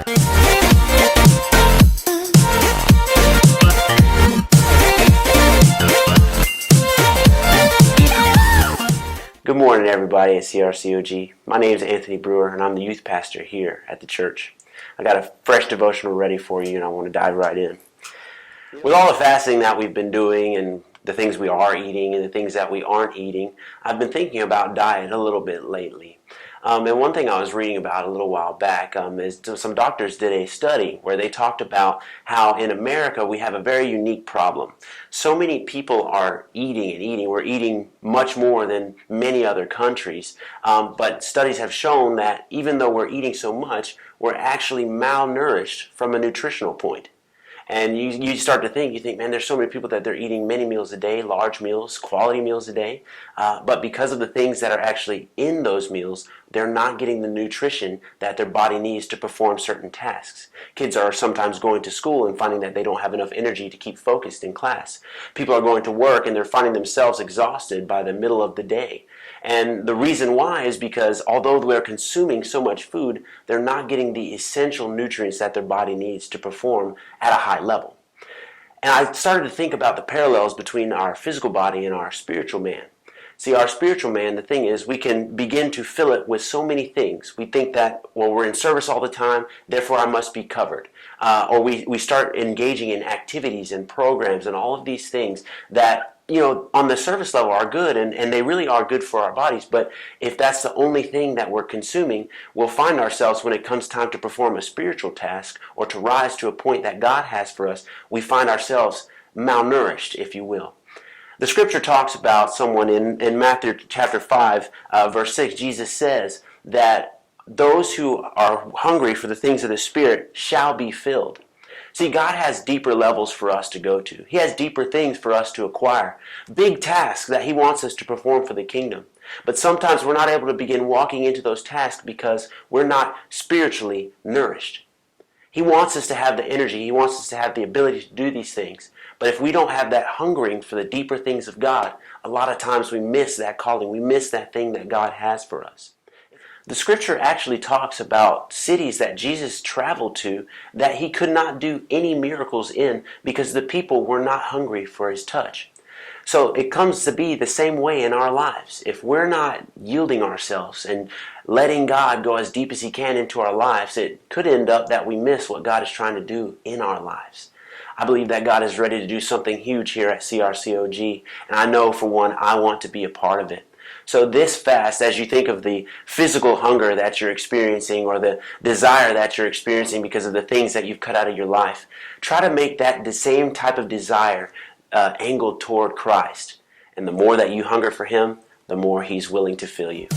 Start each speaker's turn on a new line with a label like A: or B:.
A: Good morning, everybody at CRCOG. My name is Anthony Brewer, and I'm the youth pastor here at the church. I got a fresh devotional ready for you, and I want to dive right in. With all the fasting that we've been doing and the things we are eating and the things that we aren't eating, I've been thinking about diet a little bit lately. And one thing I was reading about a little while back is some doctors did a study where they talked about how in America we have a very unique problem. So many people are eating and eating. We're eating much more than many other countries. But studies have shown that even though we're eating so much, we're actually malnourished from a nutritional point. And you start to think, man, there's so many people that they're eating many meals a day, large meals, quality meals a day. But because of the things that are actually in those meals, they're not getting the nutrition that their body needs to perform certain tasks. Kids are sometimes going to school and finding that they don't have enough energy to keep focused in class. People are going to work and they're finding themselves exhausted by the middle of the day. And the reason why is because although they're consuming so much food, they're not getting the essential nutrients that their body needs to perform at a high level. And I started to think about the parallels between our physical body and our spiritual man. See, our spiritual man, the thing is, we can begin to fill it with so many things. We think that, well, we're in service all the time, therefore I must be covered. Or we start engaging in activities and programs and all of these things that, on the surface level are good, and they really are good for our bodies. But if that's the only thing that we're consuming, we'll find ourselves when it comes time to perform a spiritual task or to rise to a point that God has for us, we find ourselves malnourished, if you will. The scripture talks about someone in Matthew chapter 5, verse 6. Jesus says that those who are hungry for the things of the Spirit shall be filled. See, God has deeper levels for us to go to. He has deeper things for us to acquire. Big tasks that He wants us to perform for the kingdom. But sometimes we're not able to begin walking into those tasks because we're not spiritually nourished. He wants us to have the energy. He wants us to have the ability to do these things. But if we don't have that hungering for the deeper things of God, a lot of times we miss that calling. We miss that thing that God has for us. The scripture actually talks about cities that Jesus traveled to that He could not do any miracles in because the people were not hungry for His touch. So it comes to be the same way in our lives. If we're not yielding ourselves and letting God go as deep as He can into our lives, it could end up that we miss what God is trying to do in our lives. I believe that God is ready to do something huge here at CRCOG, and I know for one, I want to be a part of it. So this fast, as you think of the physical hunger that you're experiencing or the desire that you're experiencing because of the things that you've cut out of your life, try to make that the same type of desire angled toward Christ. And the more that you hunger for Him, the more He's willing to fill you.